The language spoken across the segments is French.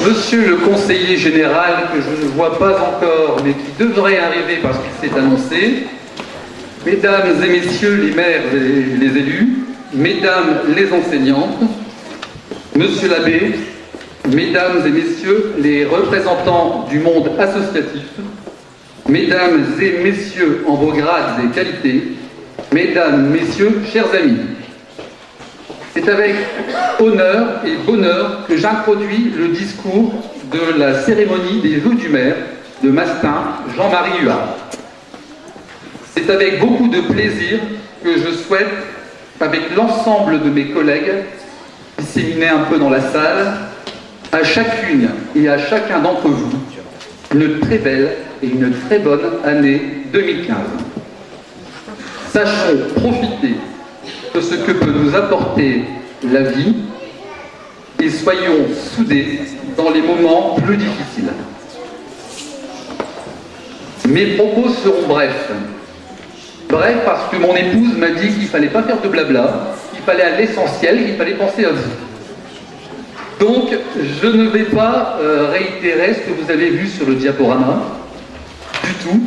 Monsieur le conseiller général, que je ne vois pas encore, mais qui devrait arriver parce qu'il s'est annoncé, mesdames et messieurs les maires et les élus, mesdames les enseignantes, monsieur l'abbé, mesdames et messieurs les représentants du monde associatif, mesdames et messieurs en vos grades et qualités, mesdames, messieurs, chers amis. C'est avec honneur et bonheur que j'introduis le discours de la cérémonie des vœux du maire de Mastin, Jean-Marie Huard. C'est avec beaucoup de plaisir que je souhaite, avec l'ensemble de mes collègues, disséminés un peu dans la salle, à chacune et à chacun d'entre vous, une très belle et une très bonne année 2015. Sachons profiter de ce que peut nous apporter la vie et soyons soudés dans les moments plus difficiles. Mes propos seront brefs. Bref parce que mon épouse m'a dit qu'il ne fallait pas faire de blabla, qu'il fallait à l'essentiel, qu'il fallait penser à vous. Donc, je ne vais pas réitérer ce que vous avez vu sur le diaporama, du tout.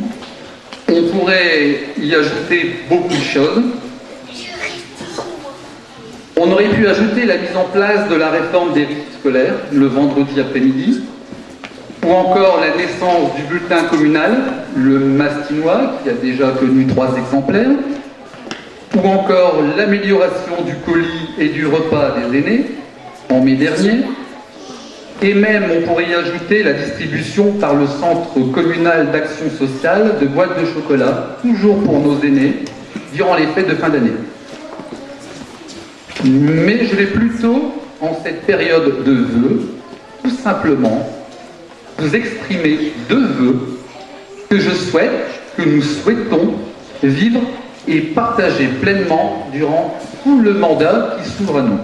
On pourrait y ajouter beaucoup de choses. On aurait pu ajouter la mise en place de la réforme des rites scolaires le vendredi après-midi, ou encore la naissance du bulletin communal, le Mastinois, qui a déjà connu 3 exemplaires, ou encore l'amélioration du colis et du repas des aînés, en mai dernier, et même on pourrait y ajouter la distribution par le Centre communal d'action sociale de boîtes de chocolat, toujours pour nos aînés, durant les fêtes de fin d'année. Mais je vais plutôt, en cette période de vœux, tout simplement vous exprimer 2 vœux que je souhaite, que nous souhaitons vivre et partager pleinement durant tout le mandat qui s'ouvre à nous.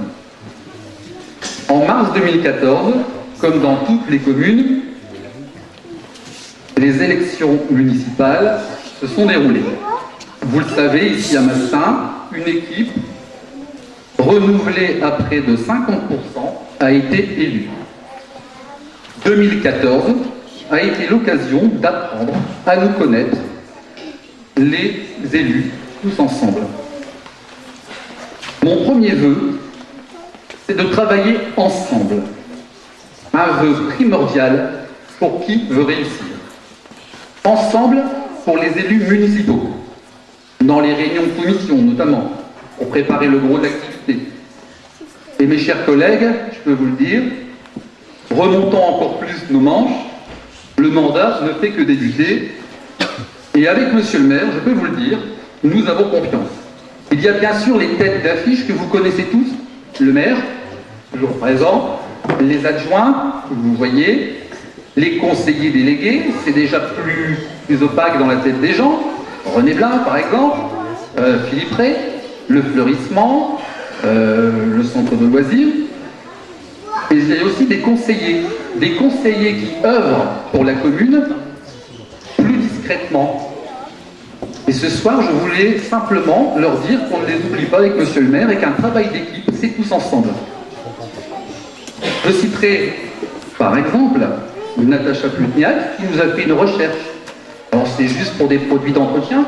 En mars 2014, comme dans toutes les communes, les élections municipales se sont déroulées. Vous le savez, ici à Mastin, une équipe renouvelée à près de 50% a été élue. 2014 a été l'occasion d'apprendre à nous connaître, les élus, tous ensemble. Mon premier vœu, c'est de travailler ensemble. Un vœu primordial pour qui veut réussir. Ensemble pour les élus municipaux, dans les réunions de commission notamment, pour préparer le gros de l'activité. Et mes chers collègues, je peux vous le dire, remontons encore plus nos manches, le mandat ne fait que débuter, et avec monsieur le maire, je peux vous le dire, nous avons confiance. Il y a bien sûr les têtes d'affiche que vous connaissez tous, le maire, toujours présent, les adjoints, que vous voyez, les conseillers délégués, c'est déjà plus opaque dans la tête des gens, René Blin par exemple, Philippe Ray, le fleurissement, le centre de loisirs. Et il y a aussi des conseillers qui œuvrent pour la commune plus discrètement. Et ce soir, je voulais simplement leur dire qu'on ne les oublie pas avec monsieur le maire et qu'un travail d'équipe, c'est tous ensemble. Je citerai par exemple Natacha Plutniak qui nous a fait une recherche. Alors c'est juste pour des produits d'entretien,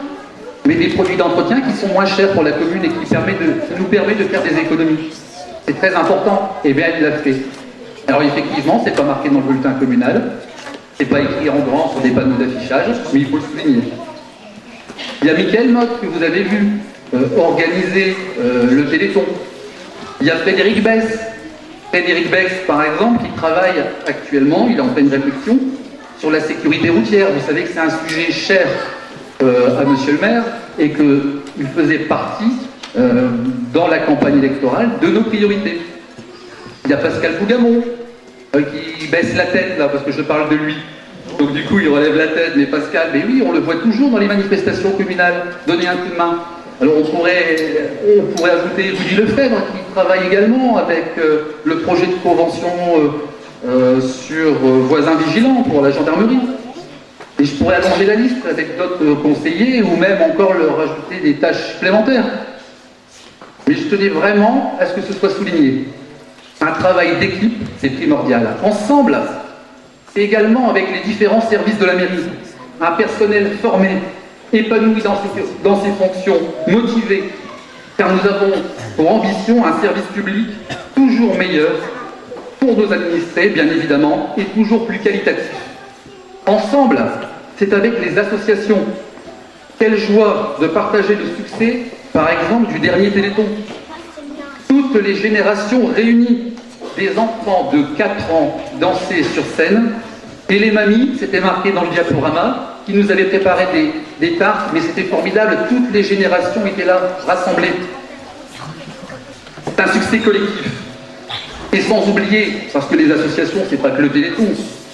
mais des produits d'entretien qui sont moins chers pour la commune et qui nous permet de faire des économies. C'est très important, et bien elle l'a fait. Alors effectivement, c'est pas marqué dans le bulletin communal, c'est pas écrit en grand sur des panneaux d'affichage, mais il faut le souligner. Il y a Mickaël Motte, que vous avez vu, organiser le Téléthon. Il y a Frédéric Bess. Frédéric Bess, par exemple, qui travaille actuellement, il est en pleine réflexion, sur la sécurité routière. Vous savez que c'est un sujet cher à monsieur le maire et qu'il faisait partie dans la campagne électorale de nos priorités. Il y a Pascal Fougamon qui baisse la tête là parce que je parle de lui. Donc du coup il relève la tête, mais Pascal, mais oui, on le voit toujours dans les manifestations communales, donner un coup de main. Alors on pourrait ajouter Rudy Lefebvre qui travaille également avec le projet de convention sur voisins vigilants pour la gendarmerie. Et je pourrais allonger la liste avec d'autres conseillers ou même encore leur ajouter des tâches supplémentaires. Mais je tenais vraiment à ce que ce soit souligné. Un travail d'équipe, c'est primordial. Ensemble, et également avec les différents services de la mairie. Un personnel formé, épanoui dans ses fonctions, motivé, car nous avons pour ambition un service public toujours meilleur pour nos administrés, bien évidemment, et toujours plus qualitatif. Ensemble, c'est avec les associations. Quelle joie de partager le succès, par exemple, du dernier Téléthon. Toutes les générations réunies, des enfants de 4 ans dansés sur scène, et les mamies, c'était marqué dans le diaporama, qui nous avaient préparé des tartes, mais c'était formidable, toutes les générations étaient là, rassemblées. C'est un succès collectif. Et sans oublier, parce que les associations, c'est pas que le Téléthon,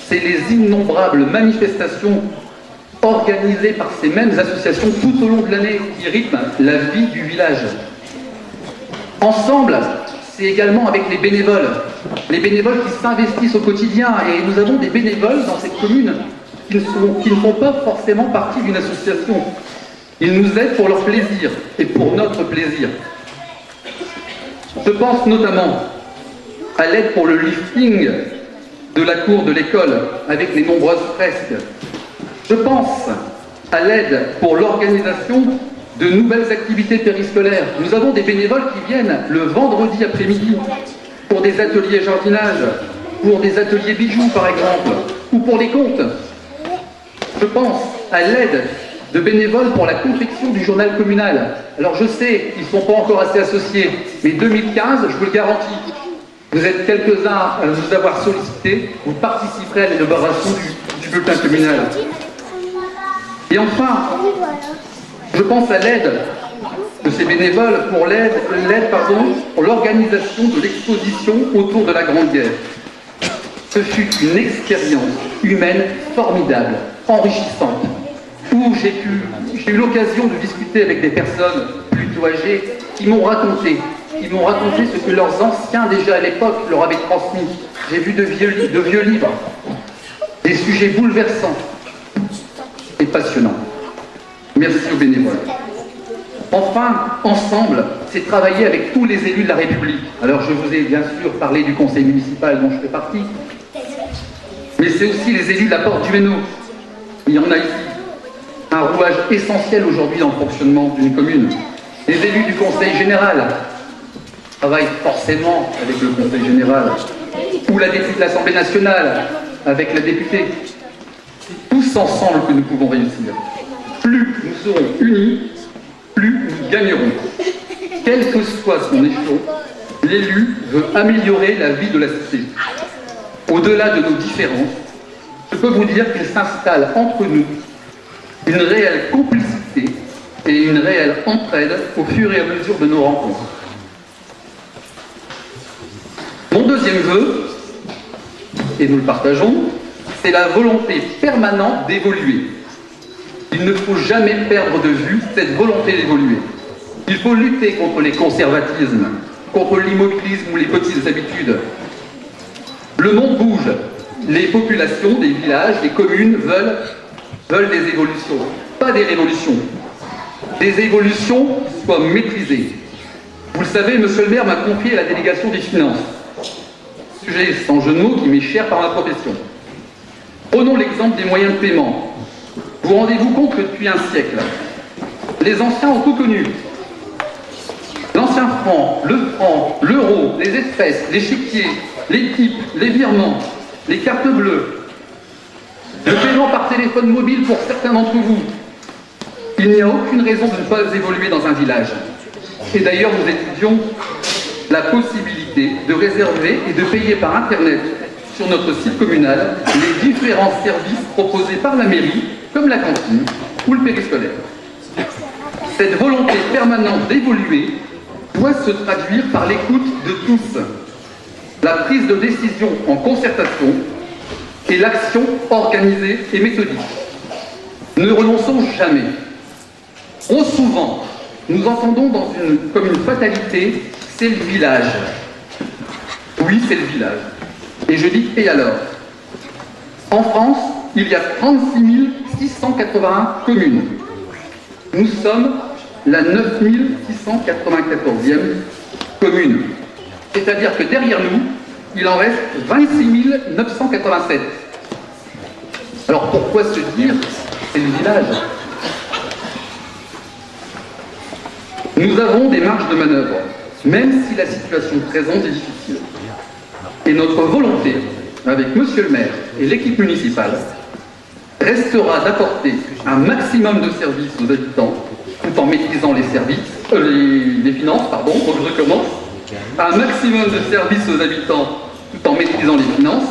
c'est les innombrables manifestations organisées par ces mêmes associations tout au long de l'année qui rythment la vie du village. Ensemble, c'est également avec les bénévoles qui s'investissent au quotidien. Et nous avons des bénévoles dans cette commune qui ne font pas forcément partie d'une association. Ils nous aident pour leur plaisir et pour notre plaisir. Je pense notamment à l'aide pour le lifting de la cour de l'école avec les nombreuses fresques. Je pense à l'aide pour l'organisation de nouvelles activités périscolaires. Nous avons des bénévoles qui viennent le vendredi après-midi pour des ateliers jardinage, pour des ateliers bijoux par exemple, ou pour les contes. Je pense à l'aide de bénévoles pour la confection du journal communal. Alors je sais, ils ne sont pas encore assez associés, mais 2015, je vous le garantis, vous êtes quelques-uns à nous avoir sollicité, vous participerez à l'élaboration du bulletin communal. Et enfin, je pense à l'aide de ces bénévoles pour l'organisation de l'exposition autour de la Grande Guerre. Ce fut une expérience humaine formidable, enrichissante, où j'ai eu l'occasion de discuter avec des personnes plutôt âgées qui m'ont raconté ce que leurs anciens déjà à l'époque leur avaient transmis. J'ai vu de vieux livres, des sujets bouleversants et passionnants. Merci aux bénévoles. Enfin, ensemble, c'est travailler avec tous les élus de la République. Alors je vous ai bien sûr parlé du conseil municipal dont je fais partie, mais c'est aussi les élus de la Porte du Hainaut. Il y en a ici. Un rouage essentiel aujourd'hui dans le fonctionnement d'une commune. Les élus du conseil général travaillent forcément avec le conseil général, ou la députée de l'Assemblée nationale avec la députée. C'est tous ensemble que nous pouvons réussir. Plus nous serons unis, plus nous gagnerons. Quel que soit son échelon, l'élu veut améliorer la vie de la cité. Au-delà de nos différences, je peux vous dire qu'il s'installe entre nous une réelle complicité et une réelle entraide au fur et à mesure de nos rencontres. Mon deuxième vœu, et nous le partageons, c'est la volonté permanente d'évoluer. Il ne faut jamais perdre de vue cette volonté d'évoluer. Il faut lutter contre les conservatismes, contre l'immobilisme ou les petites habitudes. Le monde bouge. Les populations des villages, des communes veulent des évolutions, pas des révolutions. Des évolutions qui soient maîtrisées. Vous le savez, monsieur le maire m'a confié la délégation des finances. Sujet sans jeu de mots qui m'est cher par ma profession. Prenons l'exemple des moyens de paiement. Vous rendez-vous compte que depuis un siècle, les anciens ont tout connu. L'ancien franc, l'euro, les espèces, l'échiquier, les types, les virements, les cartes bleues, le paiement par téléphone mobile pour certains d'entre vous. Il n'y a aucune raison de ne pas évoluer dans un village. Et d'ailleurs, nous étudions la possibilité de réserver et de payer par Internet sur notre site communal les différents services proposés par la mairie, comme la cantine ou le périscolaire. Cette volonté permanente d'évoluer doit se traduire par l'écoute de tous, la prise de décision en concertation et l'action organisée et méthodique. Ne renonçons jamais. Trop souvent, nous entendons comme une fatalité, c'est le village. Oui, c'est le village. Et je dis, et alors? En France, il y a 36 681 communes. Nous sommes la 9694e commune. C'est-à-dire que derrière nous, il en reste 26 987. Alors pourquoi se dire c'est le village? Nous avons des marges de manœuvre, même si la situation présente est difficile. Et notre volonté, avec Monsieur le maire et l'équipe municipale, restera d'apporter un maximum de services aux habitants, tout en maîtrisant les finances, pardon, faut que je recommence. Un maximum de services aux habitants, tout en maîtrisant les finances.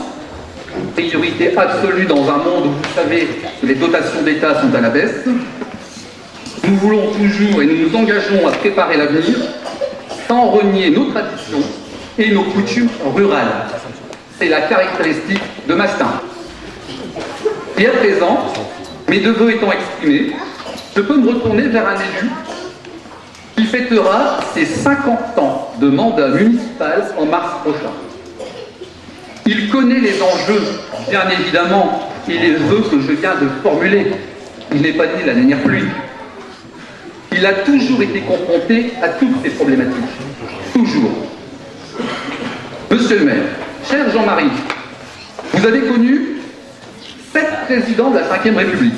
Priorité absolue dans un monde où vous savez que les dotations d'État sont à la baisse. Nous voulons toujours et nous nous engageons à préparer l'avenir sans renier nos traditions et nos coutumes rurales. C'est la caractéristique de Mastin. Et à présent, mes deux vœux étant exprimés, je peux me retourner vers un élu qui fêtera ses 50 ans de mandat municipal en mars prochain. Il connaît les enjeux, bien évidemment, et les vœux que je viens de formuler. Il n'est pas né la dernière pluie. Il a toujours été confronté à toutes ces problématiques. Toujours. Monsieur le maire, cher Jean-Marie, vous avez connu 7 présidents de la Ve République,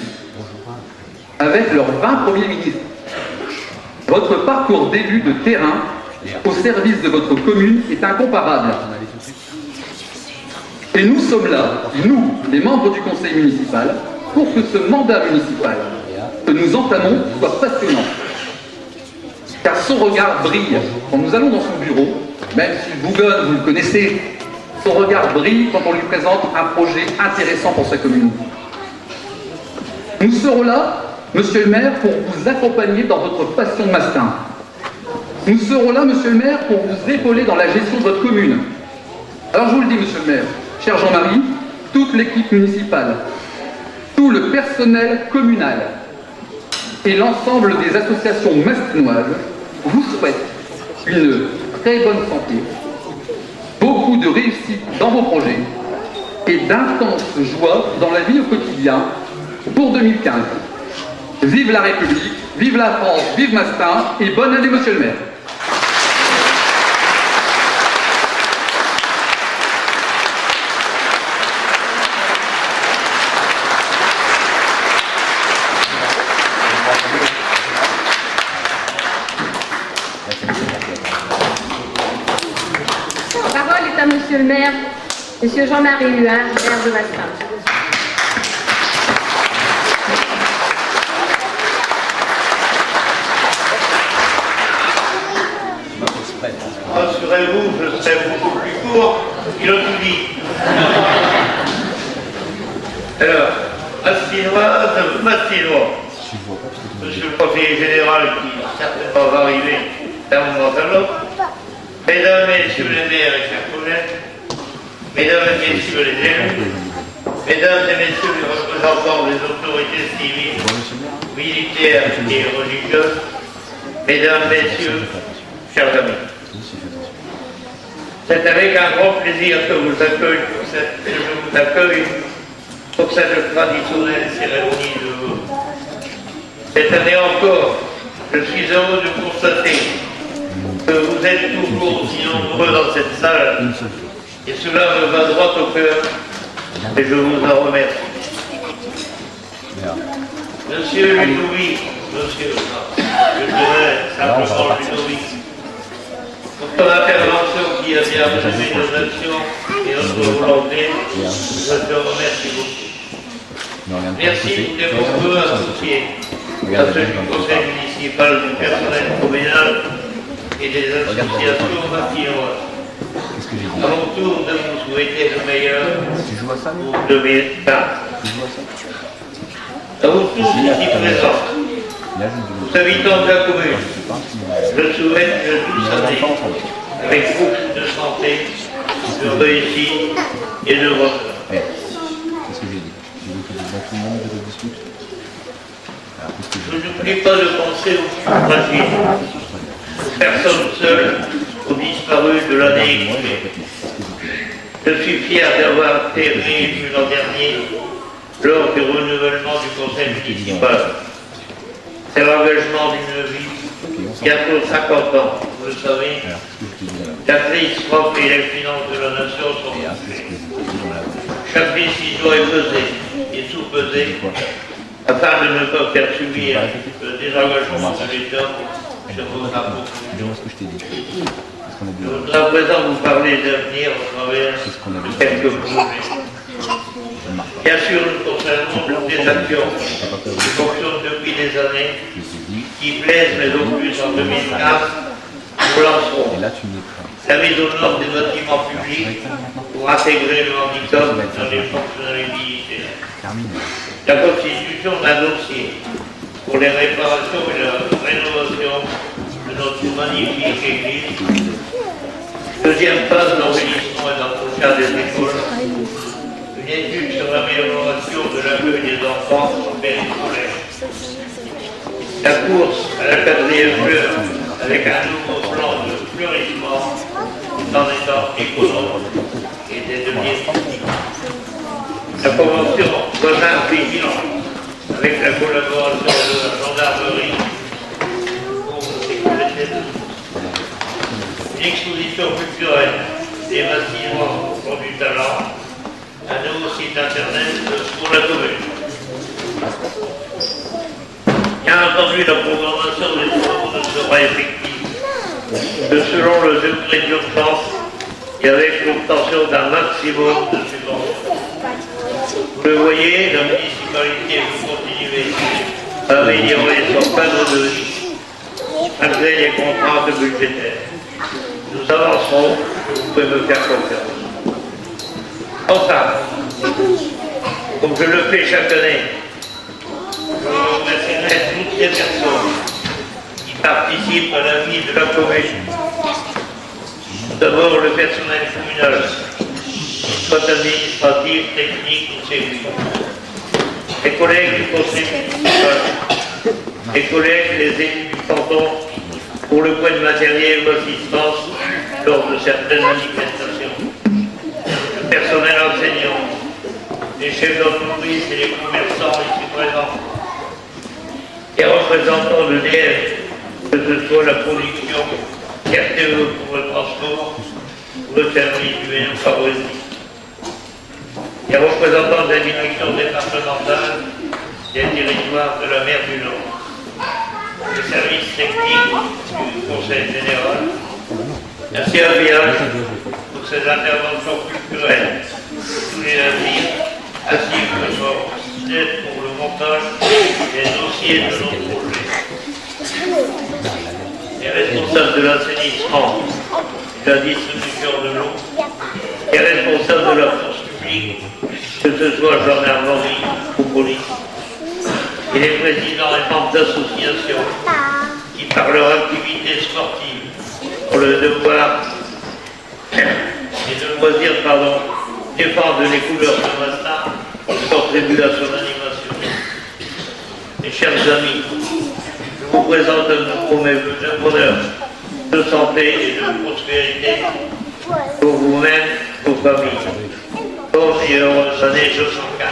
avec leurs 20 premiers ministres. Votre parcours d'élu de terrain au service de votre commune est incomparable. Et nous sommes là, nous, les membres du conseil municipal, pour que ce mandat municipal que nous entamons soit passionnant. Car son regard brille quand nous allons dans son bureau, même si le bougonne, vous le connaissez, son regard brille quand on lui présente un projet intéressant pour sa commune. Nous serons là, monsieur le maire, pour vous accompagner dans votre passion de Mastin. Nous serons là, monsieur le maire, pour vous épauler dans la gestion de votre commune. Alors je vous le dis, monsieur le maire, cher Jean-Marie, toute l'équipe municipale, tout le personnel communal et l'ensemble des associations mastinoises vous souhaitent une très bonne santé, beaucoup de réussite dans vos projets et d'intenses joies dans la vie au quotidien pour 2015. Vive la République, vive la France, vive Mastin et bonne année, monsieur le maire. La parole est à monsieur le maire, monsieur Jean-Marie Huin, maire de Mastin. Rassurez-vous, je serai beaucoup plus court, il a tout dit. Alors, Mastinois, monsieur le conseiller général qui certainement va arriver d'un moment à l'autre, mesdames, messieurs les maires et chers collègues, mesdames et messieurs les élus, mesdames et messieurs les représentants des autorités civiles, militaires et religieuses, mesdames, messieurs, chers amis. C'est avec un grand plaisir que je vous accueille pour cette traditionnelle cérémonie de vœux. Cette année encore, je suis heureux de constater que vous êtes toujours aussi nombreux dans cette salle, et cela me va droit au cœur, et je vous en remercie. Monsieur Ludovic, je dirais simplement Ludovic, pour ton intervention qui a bien mené nos actions et notre volonté, je te remercie beaucoup. Merci de vos vœux associés à ceux du conseil municipal, du personnel communal et des associations maquinoises. À mon tour de vous souhaiter le meilleur pour 2015. À vous tous ici présents, aux habitants de la commune, je souhaite une douce année avec beaucoup de santé, de réussite et de bonheur. Qu'est-ce que j'ai dit? Tu veux que dans tout le monde de discute? Je n'oublie pas de penser aux plus fragiles, aux personnes seules, aux disparus de l'année écoulée. Je suis fier d'avoir été réélu l'an dernier lors du renouvellement du conseil municipal. C'est l'engagement d'une vie bientôt 50 ans, vous le savez. Alors, ce que je te dis là. La crise propre et les finances de la nation sont Et là, c'est ce que je te dis dans la voix. chaque décision est pesée et sous-pesée afin de ne pas faire subir le désengagement de l'État sur vos impôts. Dis-moi ce que je t'ai dit. C'est ce qu'on a dit. Je voudrais à présent vous parler d'avenir au travers de quelques projets. Bien sûr, nous concernons toutes les actions qui fonctionnent depuis des années, Je t'ai dit. qui plaisent, mais au plus en 2015, nous lancerons Et là, tu me prends. la mise aux normes des bâtiments publics pour intégrer le handicap dans les fonctionnalités. Termine. La constitution d'un dossier pour les réparations et la rénovation de notre magnifique église. Deuxième phase, l'embellissement et l'entretien des écoles. Une étude sur l'amélioration de l'accueil des enfants en périscolaire. La course à la 4e heure avec un nouveau plan de fleurissement en étant économe et des deniers techniques. La convention voisin-vigilant avec la collaboration de la gendarmerie pour la sécurité de tous. Une exposition culturelle des bâtiments pour du talent, un nouveau site internet pour la commune. Bien entendu, la programmation des travaux ne sera effective que selon le degré d'urgence et avec l'obtention d'un maximum de subventions. Vous le voyez, la municipalité veut continuer à améliorer son cadre de vie malgré les contraintes budgétaires. Nous avancerons, vous pouvez me faire confiance. Enfin, comme je le fais chaque année, je remercierai toutes les personnes qui participent à la vie de la commune. D'abord le personnel communal, soit administratif, technique ou civil. Les collègues du conseil municipal, les collègues, les élus du canton, pour le point de matériel ou assistance lors de certaines manifestations. Le personnel enseignant, les chefs d'entreprise et les commerçants ici présents, les représentants de l'EDF, que ce soit la production, RTE pour le transport, ou le service du favori. Les représentants de la direction départementale des territoires de la mer du Nord, le service technique du Conseil général, merci à Viage pour ses interventions culturelles tous les navires, ainsi que d'aide pour le montage des dossiers de nos projets. Les responsables de l'assainissement et de la distribution de l'eau, les responsables de la force publique, que ce soit gendarmerie ou police, et les présidents et membres d'associations qui, par leur activité sportive, ont le devoir et le loisir, défendre les couleurs de Mastin et contribuent à son animation. Mes chers amis, je vous présente nos vœux de bonheur, de santé et de prospérité pour vous-même, vos familles. Bonne et heureuse année 215.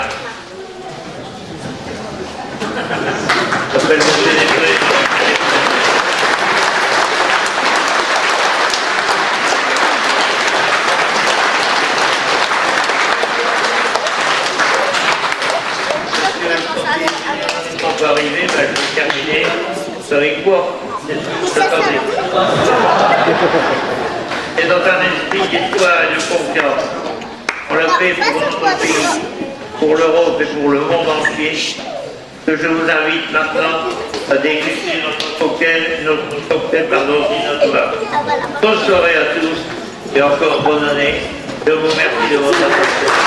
J'appelle monsieur les présidents. Quand on va arriver, je vais terminer. Vous savez quoi? Attendez. Et dans un esprit d'espoir et de confiance, on l'a fait pour notre pays, pour l'Europe et pour le monde entier, que je vous invite maintenant à déguster notre cocktail innovateur. Bonne soirée à tous et encore bonne année. Je vous remercie de votre attention.